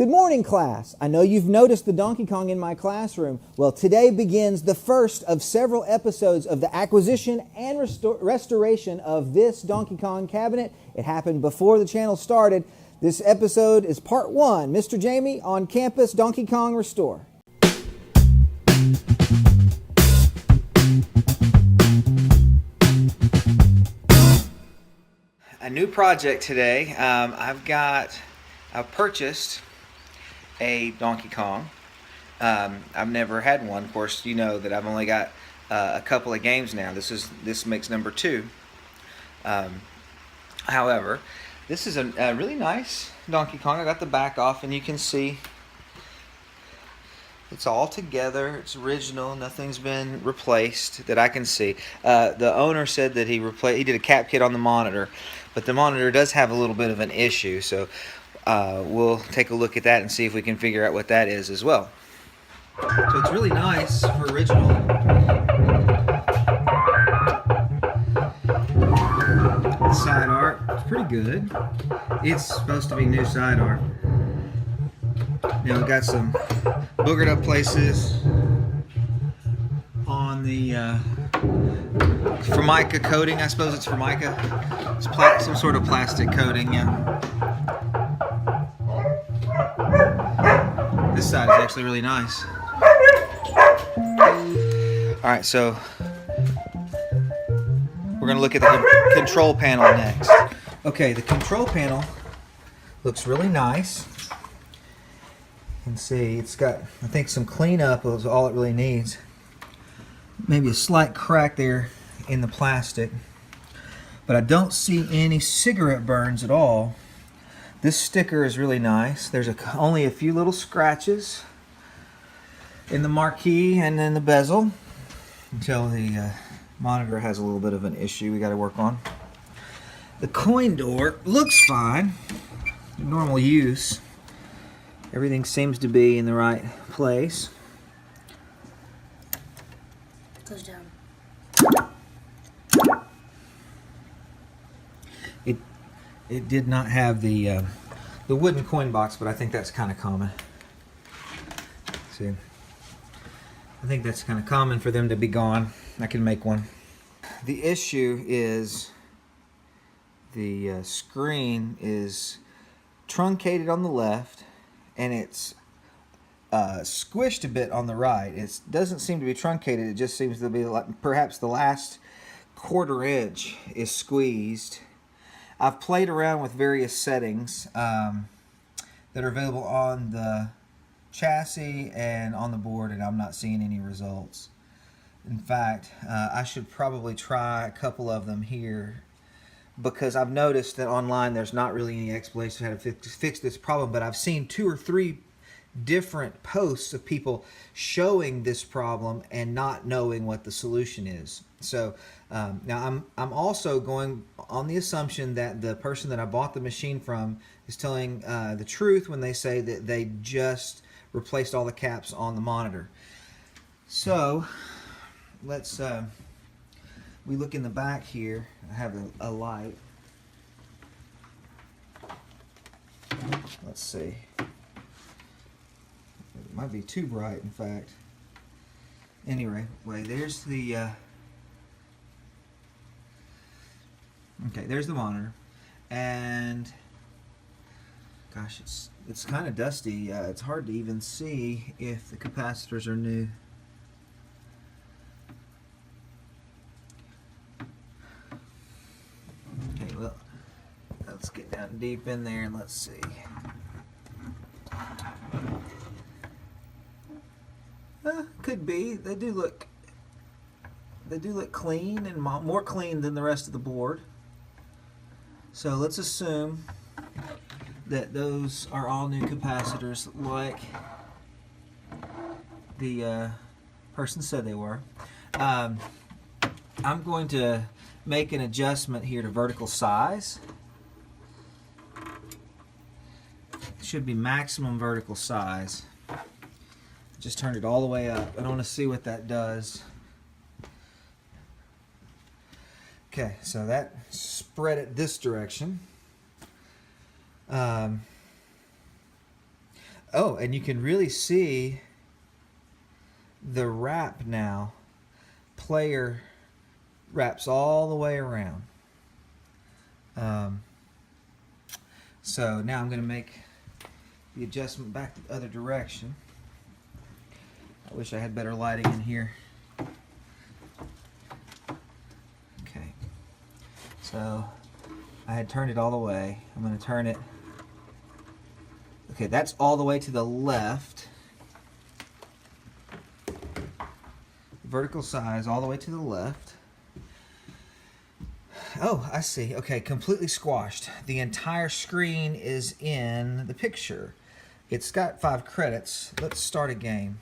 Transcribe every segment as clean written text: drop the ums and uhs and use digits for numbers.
Good morning, class. I know you've noticed the Donkey Kong in my classroom. Well, today begins the first of several episodes of the acquisition and restoration of this Donkey Kong cabinet. It happened before the channel started. This episode is part 1, Mr. Jamie on Campus Donkey Kong Restore. A new project today. I've purchased a Donkey Kong. I've never had one. Of course, you know that I've only got a couple of games now. This makes number 2. However, this is a really nice Donkey Kong. I got the back off, and you can see it's all together. It's original. Nothing's been replaced that I can see. The owner said that he did a cap kit on the monitor, but the monitor does have a little bit of an issue. So we'll take a look at that and see if we can figure out what that is as well. So it's really nice for original. The side art, it's pretty good. It's supposed to be new side art. Now we've got some boogered up places on the Formica coating. I suppose it's Formica. It's some sort of plastic coating, yeah. This side is actually really nice. Alright, so we're going to look at the control panel next. Okay, the control panel looks really nice. You can see it's got, I think, some cleanup is all it really needs. Maybe a slight crack there in the plastic. But I don't see any cigarette burns at all. This sticker is really nice. There's only a few little scratches in the marquee and in the bezel until the monitor has a little bit of an issue we got to work on. The coin door looks fine. Normal use. Everything seems to be in the right place. Goes down. It did not have the wooden coin box, but I think that's kind of common. See, I think that's kind of common for them to be gone. I can make one. The issue is the screen is truncated on the left, and it's squished a bit on the right. It doesn't seem to be truncated. It just seems to be like perhaps the last quarter inch is squeezed. I've played around with various settings that are available on the chassis and on the board, and I'm not seeing any results. In fact, I should probably try a couple of them here, because I've noticed that online there's not really any explanation of how to fix this problem, but I've seen 2 or 3 different posts of people showing this problem and not knowing what the solution is. So now I'm also going on the assumption that the person that I bought the machine from is telling the truth when they say that they just replaced all the caps on the monitor. So let's we look in the back here. I have a light. Let's see. It might be too bright, in fact. Anyway, there's the okay, there's the monitor, and gosh, it's kind of dusty. It's hard to even see if the capacitors are new. Okay, well, let's get down deep in there and let's see. Could be. They do look clean, and more clean than the rest of the board. So let's assume that those are all new capacitors, like the person said they were. I'm going to make an adjustment here to vertical size. It should be maximum vertical size. Just turned it all the way up. I want to see what that does. Okay, so that spread it this direction. Oh, and you can really see the wrap now. Player wraps all the way around. So now I'm going to make the adjustment back the other direction. I wish I had better lighting in here. Okay. So I had turned it all the way. I'm going to turn it. Okay, that's all the way to the left. Vertical size all the way to the left. Oh, I see. Okay, completely squashed. The entire screen is in the picture. It's got 5 credits. Let's start a game.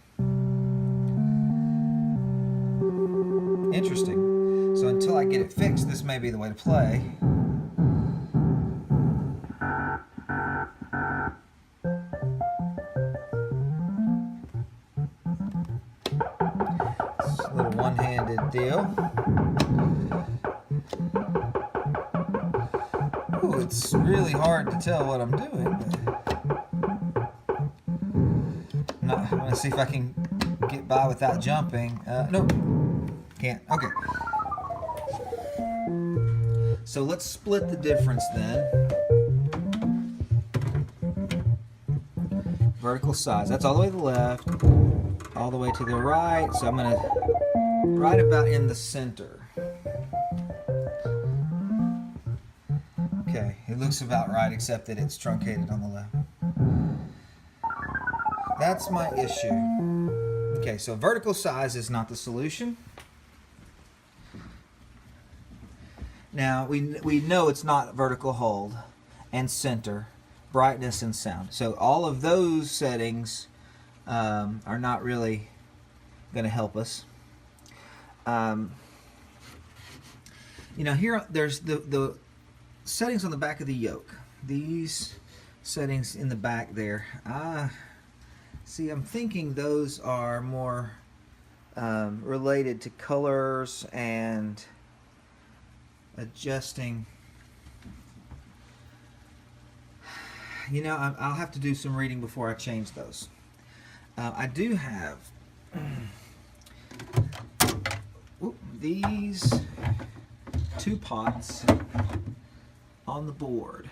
Interesting. So until I get it fixed, this may be the way to play. It's a little one-handed deal. Ooh, it's really hard to tell what I'm doing. I'm going to see if I can get by without jumping. Nope. Can't. Okay. So let's split the difference then. Vertical size. That's all the way to the left, all the way to the right. So I'm going to right about in the center. Okay, it looks about right, except that it's truncated on the left. That's my issue. Okay, so vertical size is not the solution. Now, we know it's not vertical hold and center, brightness and sound. So all of those settings are not really going to help us. You know, here there's the settings on the back of the yoke. These settings in the back there. See, I'm thinking those are more related to colors and adjusting. You know, I'll have to do some reading before I change those. I do have these 2 pots on the board.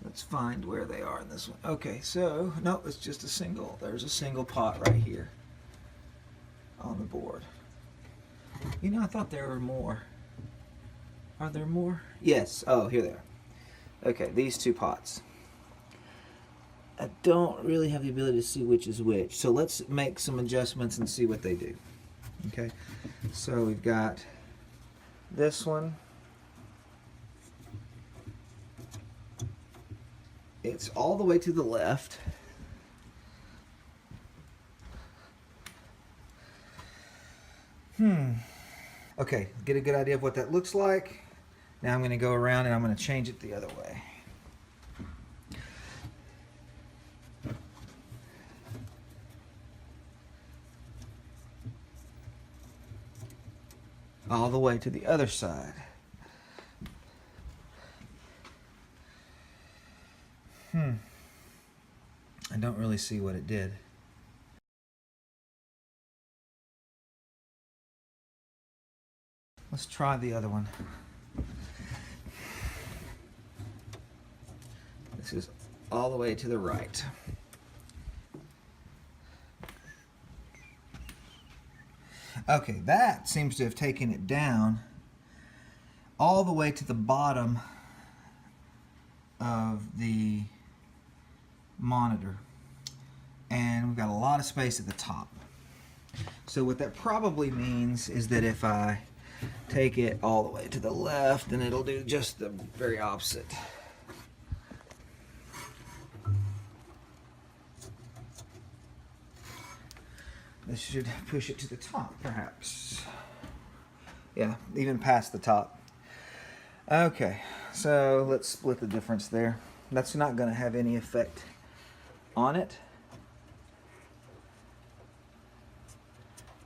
Let's find where they are in this one. Okay, so, no, it's just a single. There's a single pot right here on the board. You know, I thought there were more. Are there more? Yes. Oh, here they are. Okay, these 2 pots. I don't really have the ability to see which is which. So let's make some adjustments and see what they do. Okay, so we've got this one. It's all the way to the left. Okay, get a good idea of what that looks like. Now I'm going to go around and I'm going to change it the other way. All the way to the other side. I don't really see what it did. Let's try the other one. This is all the way to the right. Okay, that seems to have taken it down all the way to the bottom of the monitor. And we've got a lot of space at the top. So what that probably means is that if I take it all the way to the left, then it'll do just the very opposite. This should push it to the top, perhaps. Yeah, even past the top. Okay, so let's split the difference there. That's not going to have any effect on it.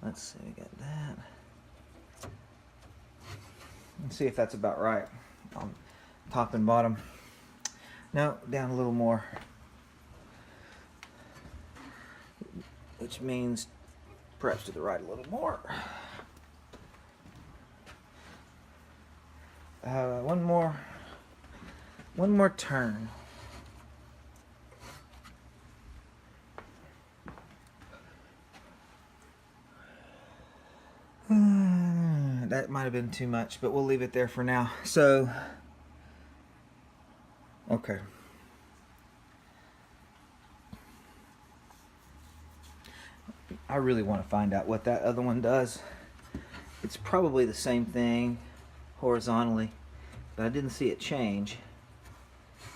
Let's see, we got that. Let's see if that's about right on top and bottom. No, down a little more. which means perhaps to the right a little more. One more turn. That might have been too much, but we'll leave it there for now. So, okay. I really want to find out what that other one does. It's probably the same thing horizontally, but I didn't see it change.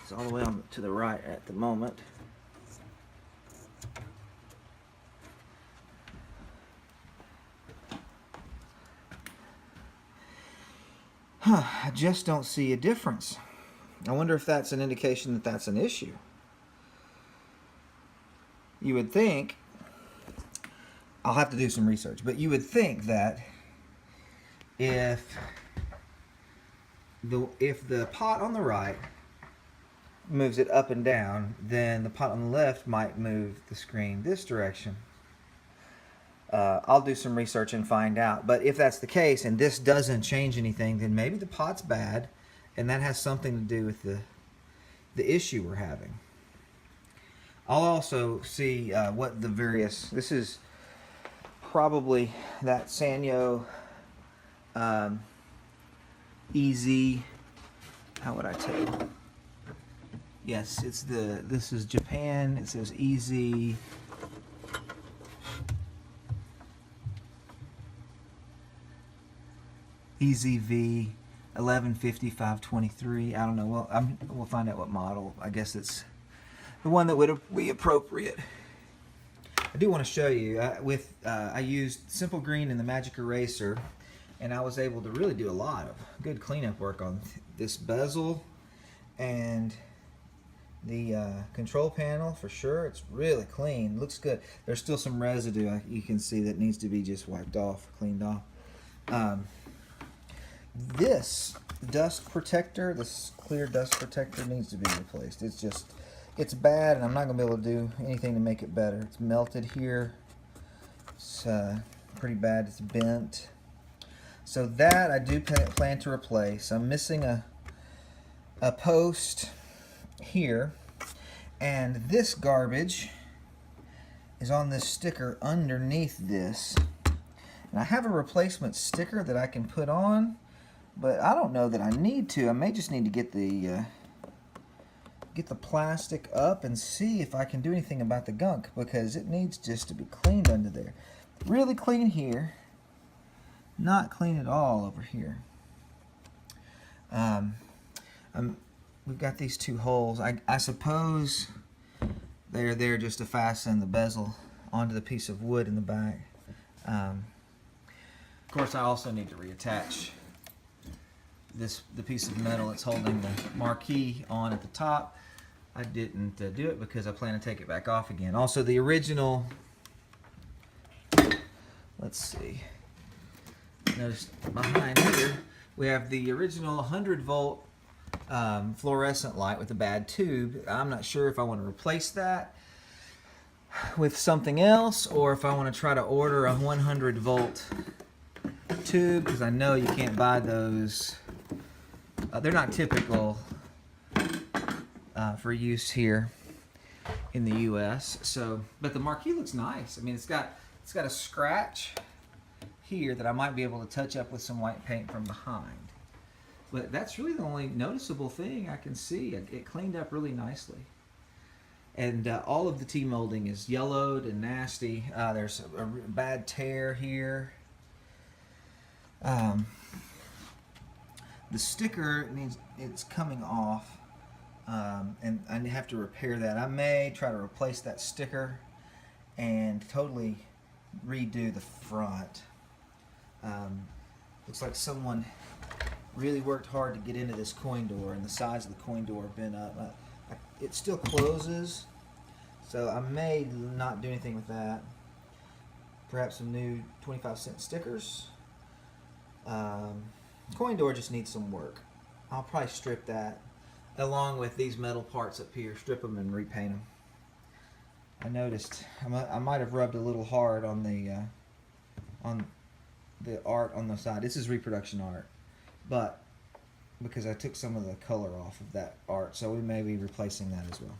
It's all the way on to the right at the moment. I just don't see a difference. I wonder if that's an indication that that's an issue. You would think, I'll have to do some research, but you would think that if the pot on the right moves it up and down, then the pot on the left might move the screen this direction. I'll do some research and find out. But if that's the case and this doesn't change anything, then maybe the pot's bad, and that has something to do with the issue we're having. I'll also see what the various. This is probably that Sanyo EZ. How would I tell you? Yes, this is Japan. It says EZ. EZV 115523. I don't know. Well, we'll find out what model. I guess it's the one that would be appropriate. I do want to show you. I used Simple Green and the Magic Eraser, and I was able to really do a lot of good cleanup work on this bezel and the control panel for sure. It's really clean. Looks good. There's still some residue you can see that needs to be just wiped off, cleaned off. This dust protector, this clear dust protector, needs to be replaced. It's bad, and I'm not going to be able to do anything to make it better. It's melted here. It's pretty bad. It's bent. So that I do plan to replace. I'm missing a post here, and this garbage is on this sticker underneath this. And I have a replacement sticker that I can put on, but I don't know that I need to. I may just need to get the plastic up and see if I can do anything about the gunk, because it needs just to be cleaned under there. Really clean here, not clean at all over here. We've got these two holes. I suppose they're there just to fasten the bezel onto the piece of wood in the back. Of course, I also need to reattach the piece of metal that's holding the marquee on at the top. I didn't do it because I plan to take it back off again. Also, the original, let's see, notice behind here we have the original 100-volt fluorescent light with a bad tube. I'm not sure if I want to replace that with something else, or if I want to try to order a 100-volt tube, because I know you can't buy those. They're not typical for use here in the U.S. So, but the marquee looks nice. I mean, it's got a scratch here that I might be able to touch up with some white paint from behind. But that's really the only noticeable thing I can see. It cleaned up really nicely. And all of the T-molding is yellowed and nasty. There's a bad tear here. The sticker it's coming off, and I have to repair that. I may try to replace that sticker and totally redo the front. Looks like someone really worked hard to get into this coin door, and the sides of the coin door bent up. It still closes, so I may not do anything with that. Perhaps some new 25-cent stickers. Coin door just needs some work. I'll probably strip that along with these metal parts up here, strip them and repaint I noticed I might have rubbed a little hard on the art on the side. This is reproduction art, but because I took some of the color off of that art, so we may be replacing that as well.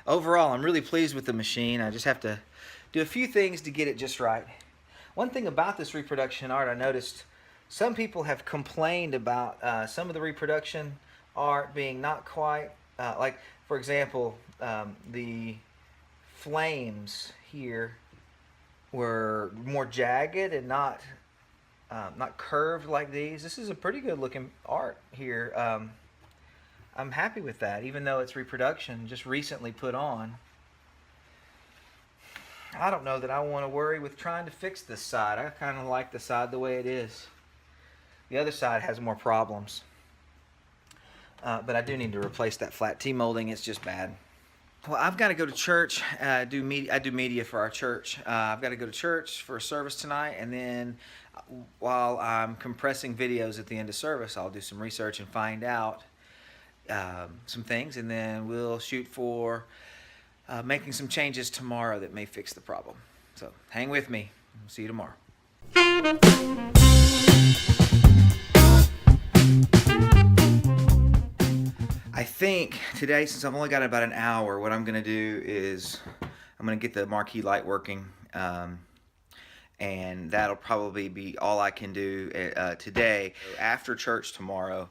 Overall, I'm really pleased with the machine. I just have to do a few things to get it just right. One thing about this reproduction art, I noticed some people have complained about some of the reproduction art being not quite, like for example, the flames here were more jagged and not curved like these. This is a pretty good looking art here. I'm happy with that, even though it's reproduction, just recently put on. I don't know that I want to worry with trying to fix this side. I kind of like the side the way it is. The other side has more problems. But I do need to replace that flat T-molding. It's just bad. Well, I've got to go to church. I do media for our church. I've got to go to church for a service tonight, and then while I'm compressing videos at the end of service, I'll do some research and find out some things, and then we'll shoot for making some changes tomorrow that may fix the problem. So hang with me. We'll see you tomorrow. I think today, since I've only got about an hour, what I'm going to do is I'm going to get the marquee light working, and that'll probably be all I can do today. After church tomorrow,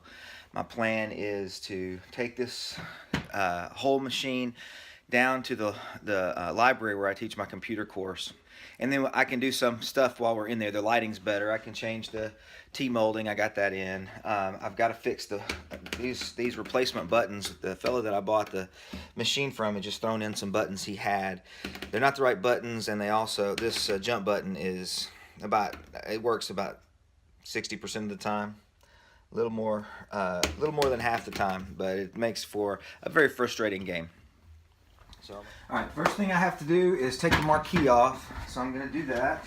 my plan is to take this whole machine down to the library where I teach my computer course, and then I can do some stuff while we're in there. The lighting's better. I can change the T-molding. I got that in. I've got to fix these replacement buttons. The fellow that I bought the machine from had just thrown in some buttons he had. They're not the right buttons, and they also, this jump button is it works about 60% of the time. A little more than half the time, but it makes for a very frustrating game. So, all right, first thing I have to do is take the marquee off, so I'm going to do that.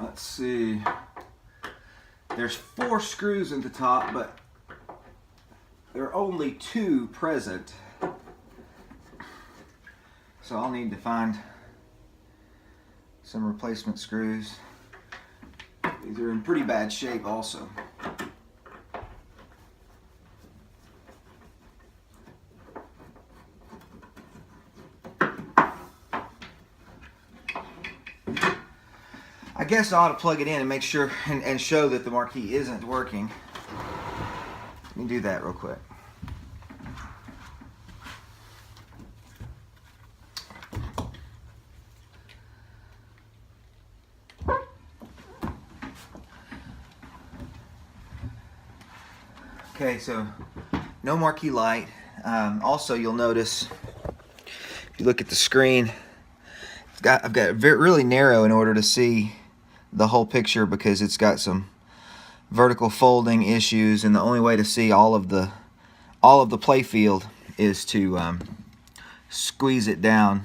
Let's see. There's 4 screws at the top, but there are only 2 present. So I'll need to find some replacement screws. These are in pretty bad shape also. I guess I ought to plug it in and make sure and show that the marquee isn't working. Let me do that real quick. Okay, so no marquee light. Also, you'll notice if you look at the screen, I've got it really narrow in order to see the whole picture because it's got some vertical folding issues, and the only way to see all of the play field is to squeeze it down.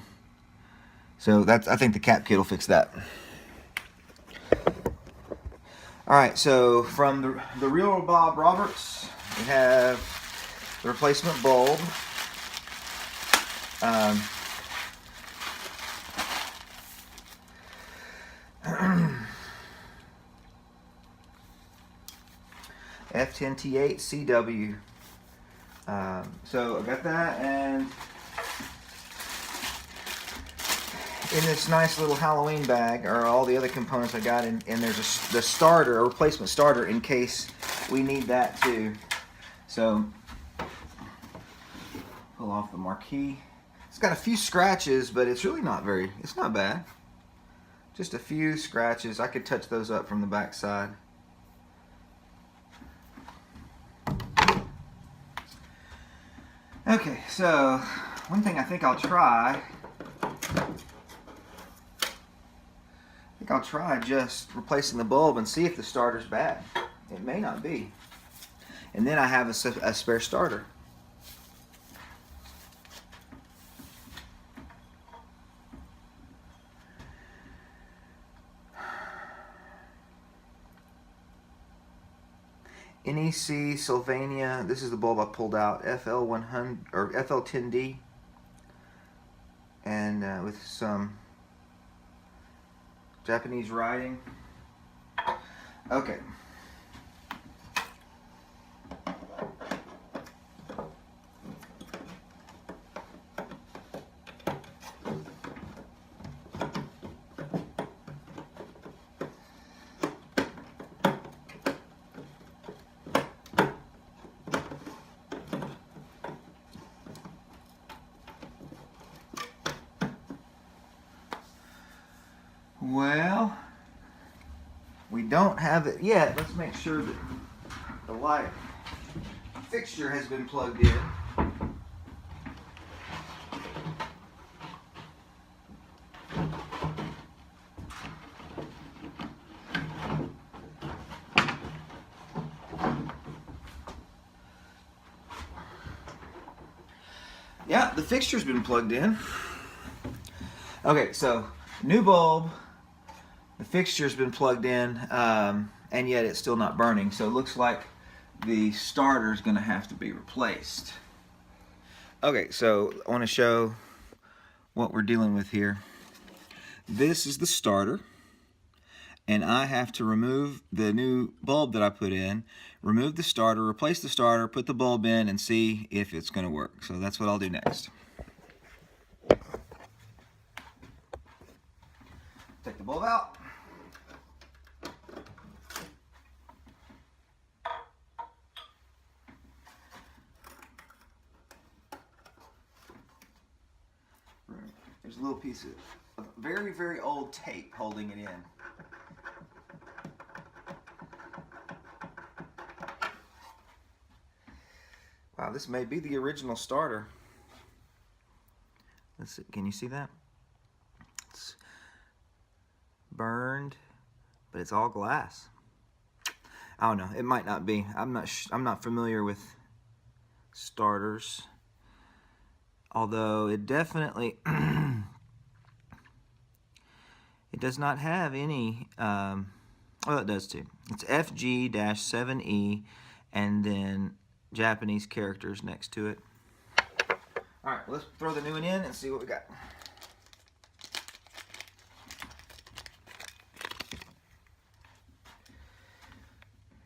So I think the cap kit will fix that. All right, so from the real Bob Roberts, we have the replacement bulb. F10T8 CW. So I got that, and in this nice little Halloween bag are all the other components I got, and there's a replacement starter in case we need that too. So pull off the marquee. It's got a few scratches, but it's really it's not bad. Just a few scratches. I could touch those up from the back side. Okay, so one thing I think I'll try just replacing the bulb and see if the starter's bad. It may not be. And then I have a spare starter. NEC Sylvania. This is the bulb I pulled out. FL100 or FL10D, and with some Japanese writing. Okay. Well, we don't have it yet. Let's make sure that the light fixture has been plugged in. Yeah, the fixture's been plugged in. Okay, so new bulb. The fixture's been plugged in, and yet it's still not burning. So it looks like the starter's going to have to be replaced. Okay, so I want to show what we're dealing with here. This is the starter, and I have to remove the new bulb that I put in, remove the starter, replace the starter, put the bulb in, and see if it's going to work. So that's what I'll do next. Take the bulb out. There's a little piece of very, very old tape holding it in. Wow, this may be the original starter. Let's see, can you see that? It's burned, but it's all glass. I don't know, it might not be. I'm not familiar with starters. Although it definitely it does not have any well, it does too. It's FG-7E and then Japanese characters next to it. Alright, let's throw the new one in and see what we got.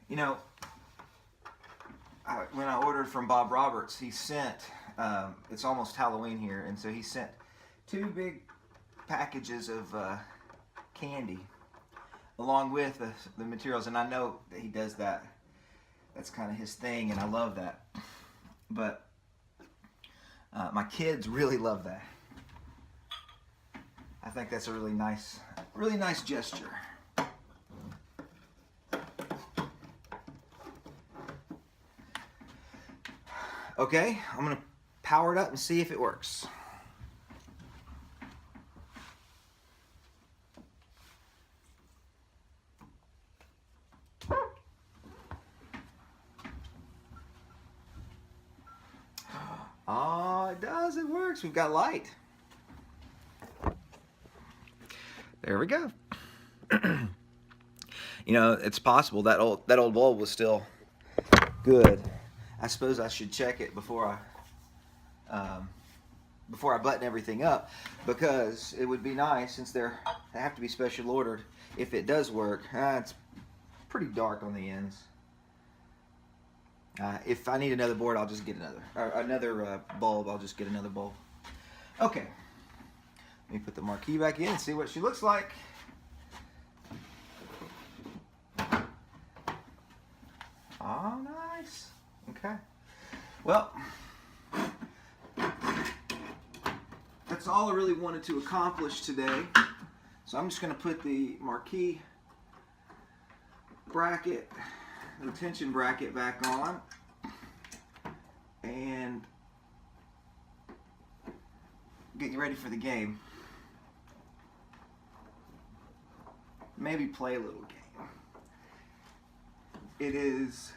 You know, when I ordered from Bob Roberts, he sent, it's almost Halloween here, and so he sent 2 big packages of candy along with the materials, and I know that he does that. That's kind of his thing, and I love that. But my kids really love that. I think that's a really nice gesture. Okay, I'm going to power it up and see if it works. Oh, it does, it works. We've got light. There we go. You know, it's possible that old bulb was still good. I suppose I should check it before I button everything up, because it would be nice, since they have to be special ordered, if it does work. It's pretty dark on the ends. If I need another board, I'll just get another bulb. I'll just get another bulb. Okay, let me put the Marquee back in and see what she looks like. Oh, nice. Okay. Well, that's all I really wanted to accomplish today. So I'm just going to put the Marquee bracket, the tension bracket, back on, and get you ready for the game. Maybe play a little game. It is...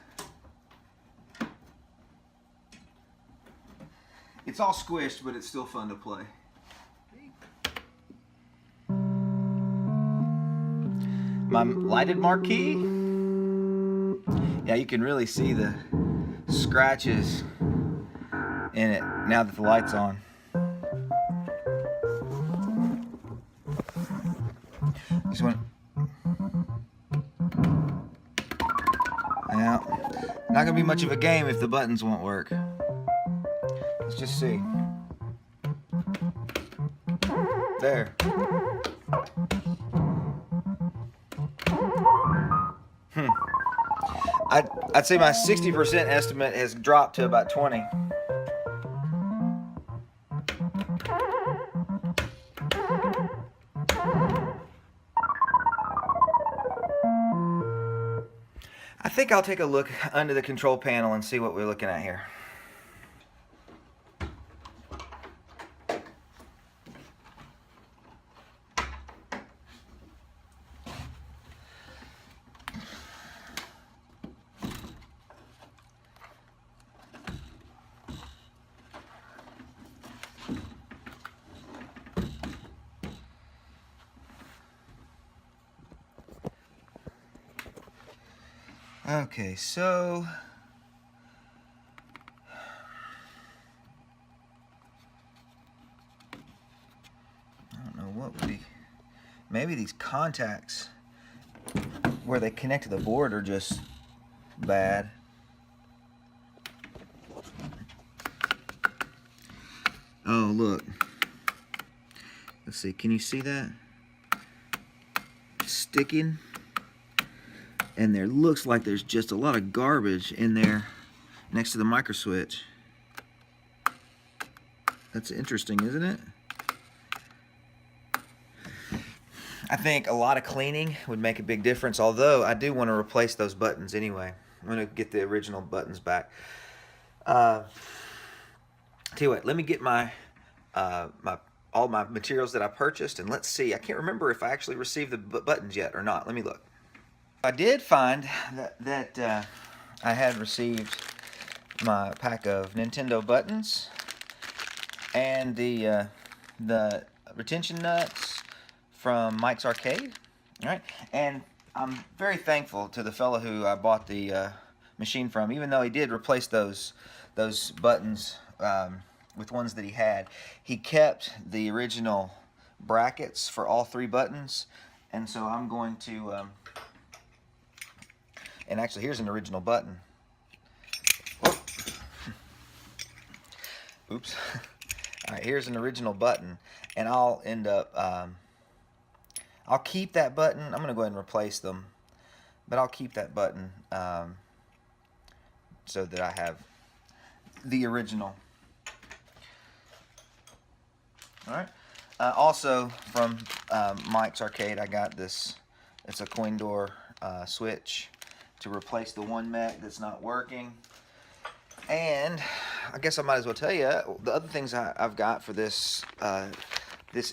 It's all squished, but it's still fun to play. My lighted Marquee Yeah, you can really see the scratches in it now that the light's on. Just want. Now, not gonna be much of a game if the buttons won't work. Let's just see. There. I'd say my 60% estimate has dropped to about 20. I think I'll take a look under the control panel and see what we're looking at here. Okay, so I don't know what would be. Maybe these contacts where they connect to the board are just bad. Oh, look. Let's see, can you see that? It's sticking. And there looks like there's just a lot of garbage in there next to the micro switch. That's interesting, isn't it? I think a lot of cleaning would make a big difference, although I do want to replace those buttons anyway. I'm going to get the original buttons back. Tell you what, let me get my all my materials that I purchased, and let's see. I can't remember if I actually received the buttons yet or not. Let me look. I did find that I had received my pack of Nintendo buttons and the retention nuts from Mike's Arcade. All right, and I'm very thankful to the fellow who I bought the machine from, even though he did replace those buttons with ones that he had. He kept the original brackets for all 3 buttons, and so I'm going to. And actually, here's an original button. Whoa. Oops. All right, here's an original button, and I'll end up. I'll keep that button. I'm going to go ahead and replace them, but I'll keep that button so that I have the original. All right. Also from Mike's Arcade, I got this. It's a coin door switch to replace the one mech that's not working. And I guess I might as well tell you the other things I've got for this this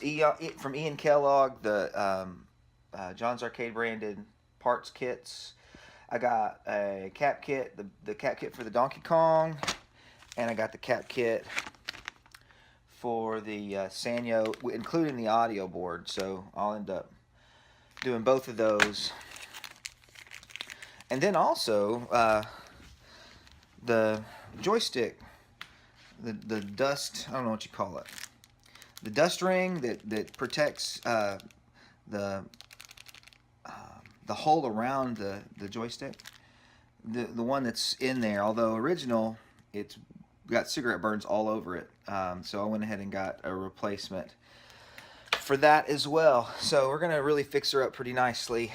from Ian Kellogg, the John's Arcade branded parts kits. I got a cap kit, the cap kit for the Donkey Kong, and I got the cap kit for the Sanyo, including the audio board. So I'll end up doing both of those. And then also the joystick, the dust, I don't know what you call it, the dust ring that protects the hole around the joystick, the one that's in there. Although original, it's got cigarette burns all over it, so I went ahead and got a replacement for that as well. So we're gonna really fix her up pretty nicely.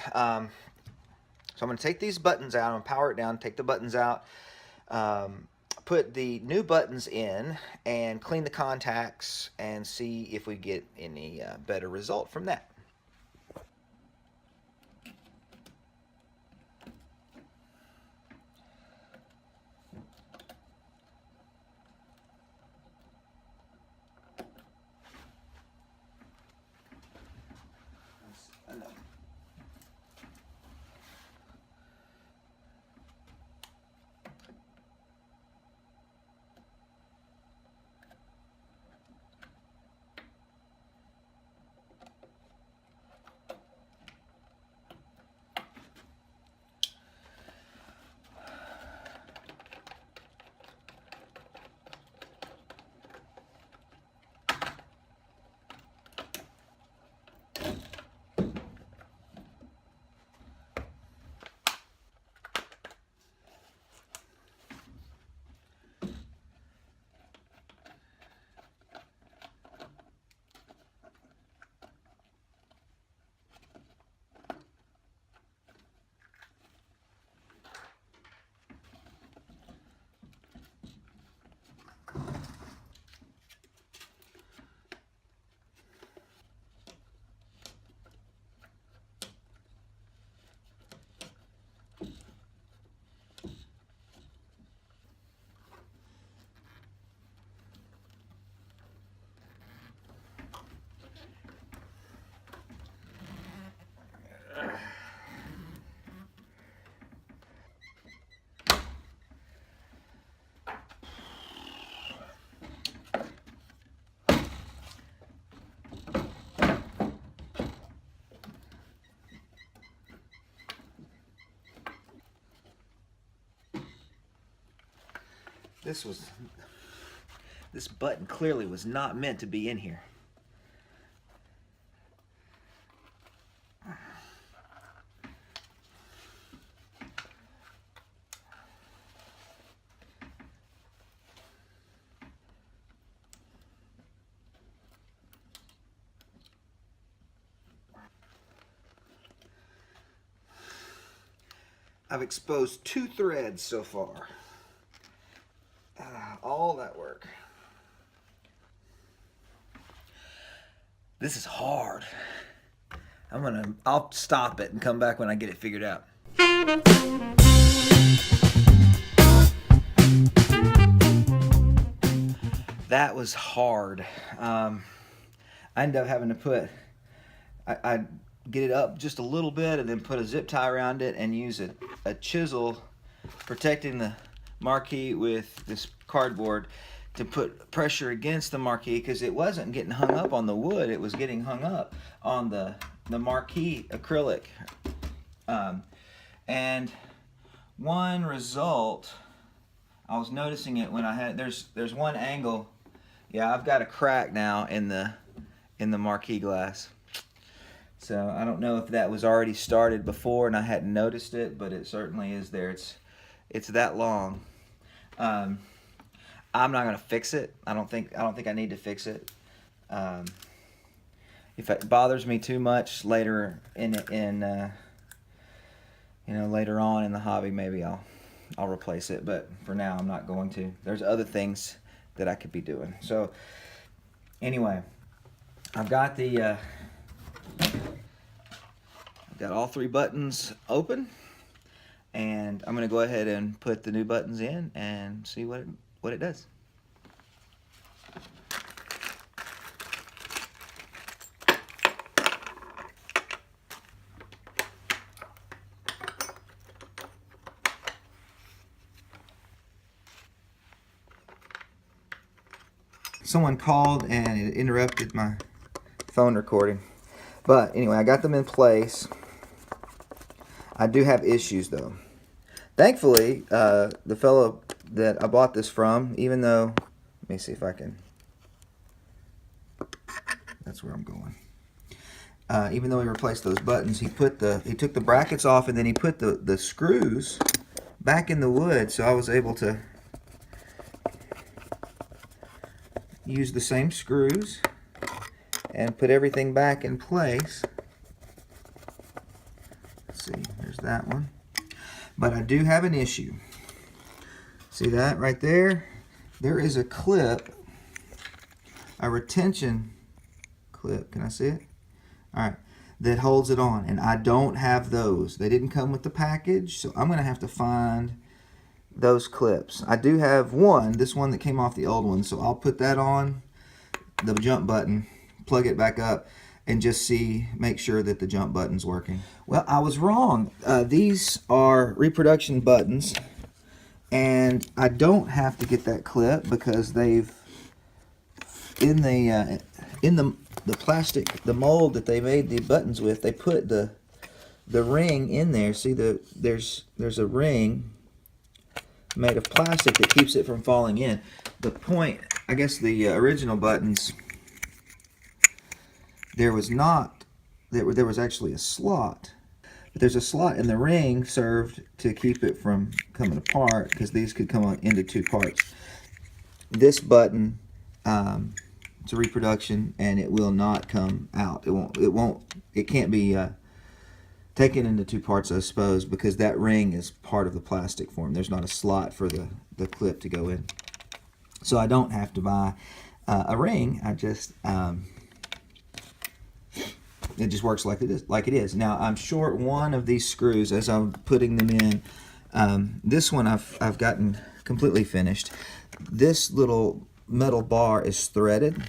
So I'm going to take these buttons out, I'm going to power it down, take the buttons out, put the new buttons in, and clean the contacts and see if we get any better result from that. This button clearly was not meant to be in here. I've exposed 2 threads so far. All that work. This is hard. I'll stop it and come back when I get it figured out. That was hard. I ended up having to put, I get it up just a little bit and then put a zip tie around it and use a chisel protecting the marquee with this cardboard to put pressure against the marquee, because it wasn't getting hung up on the wood, it was getting hung up on the marquee acrylic. And one result, I was noticing it when I had, there's one angle, yeah, I've got a crack now in the marquee glass. So I don't know if that was already started before and I hadn't noticed it, but it certainly is there. It's that long. I'm not gonna fix it. I don't think I need to fix it. If it bothers me too much later later on in the hobby, maybe I'll replace it. But for now, I'm not going to. There's other things that I could be doing. So anyway, I've got all 3 buttons open, and I'm going to go ahead and put the new buttons in and see what it does. Someone called and it interrupted my phone recording. But anyway, I got them in place. I do have issues though. Thankfully, the fellow that I bought this from, even though, let me see if I can, that's where I'm going. Even though he replaced those buttons, he took the brackets off and then he put the screws back in the wood, so I was able to use the same screws and put everything back in place. Let's see, there's that one. But I do have an issue. See that right there? There is a clip, a retention clip, can I see it? Alright, that holds it on, and I don't have those. They didn't come with the package, so I'm going to have to find those clips. I do have one, this one that came off the old one, so I'll put that on the jump button, plug it back up, and just make sure that the jump button's working. Well, I was wrong. These are reproduction buttons, and I don't have to get that clip because they've in the plastic, the mold that they made the buttons with, they put the ring in there. See, there's a ring made of plastic that keeps it from falling in. The point, I guess the original buttons, there was actually a slot, but there's a slot in the ring served to keep it from coming apart, because these could come into 2 parts. This button, it's a reproduction, and it will not come out. It can't be taken into 2 parts, I suppose, because that ring is part of the plastic form. There's not a slot for the clip to go in. So I don't have to buy a ring. I just it just works like it is. Now I'm short one of these screws as I'm putting them in. This one I've gotten completely finished. This little metal bar is threaded,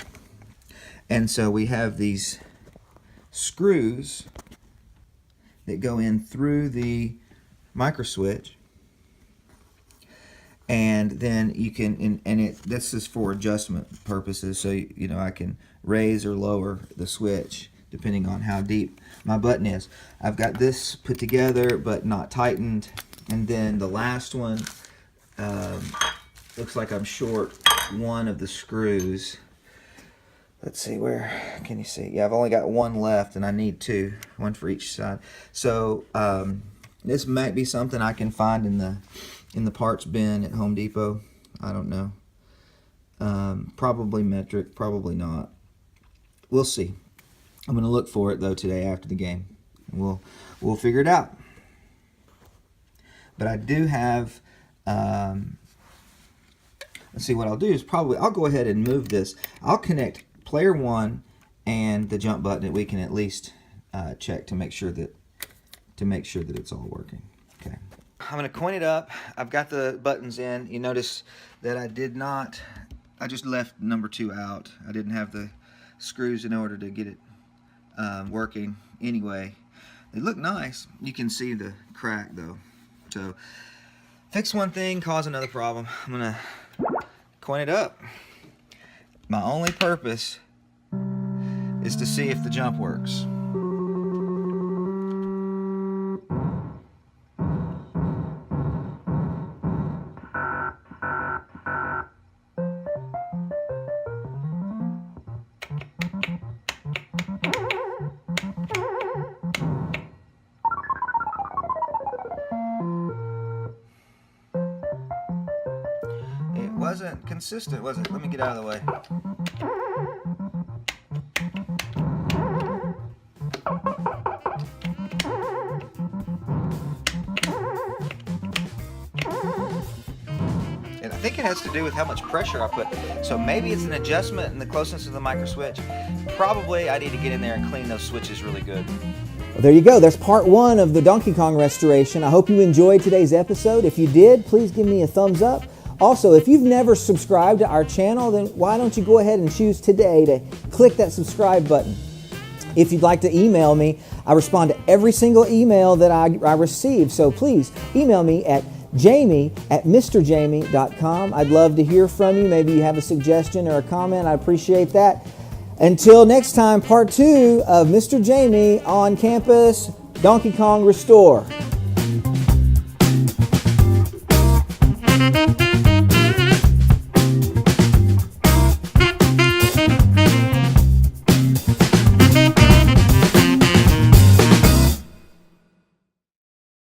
and so we have these screws that go in through the micro switch, and then you can this is for adjustment purposes, so you know I can raise or lower the switch depending on how deep my button is. I've got this put together but not tightened, and then the last one looks like I'm short one of the screws. Let's see, where can you see? Yeah, I've only got one left and I need two, one for each side. So this might be something I can find in the parts bin at Home Depot. I don't know. Probably metric, probably not. We'll see. I'm going to look for it though today after the game. We'll figure it out. But I do have. Let's see, what I'll do is I'll go ahead and move this. I'll connect player one and the jump button, and we can at least check to make sure that it's all working. Okay. I'm going to coin it up. I've got the buttons in. You notice that I just left number 2 out. I didn't have the screws in order to get it working anyway. They look nice. You can see the crack though. So fix one thing, cause another problem. I'm going to coin it up. My only purpose is to see if the jump works. It wasn't consistent, was it? Let me get out of the way. And I think it has to do with how much pressure I put. So maybe it's an adjustment in the closeness of the micro switch. Probably I need to get in there and clean those switches really good. Well, there you go. There's part 1 of the Donkey Kong restoration. I hope you enjoyed today's episode. If you did, please give me a thumbs up. Also, if you've never subscribed to our channel, then why don't you go ahead and choose today to click that subscribe button. If you'd like to email me, I respond to every single email that I receive. So please email me at jamie@mrjamie.com. I'd love to hear from you. Maybe you have a suggestion or a comment. I appreciate that. Until next time, part 2 of Mr. Jamie on Campus Donkey Kong Restore.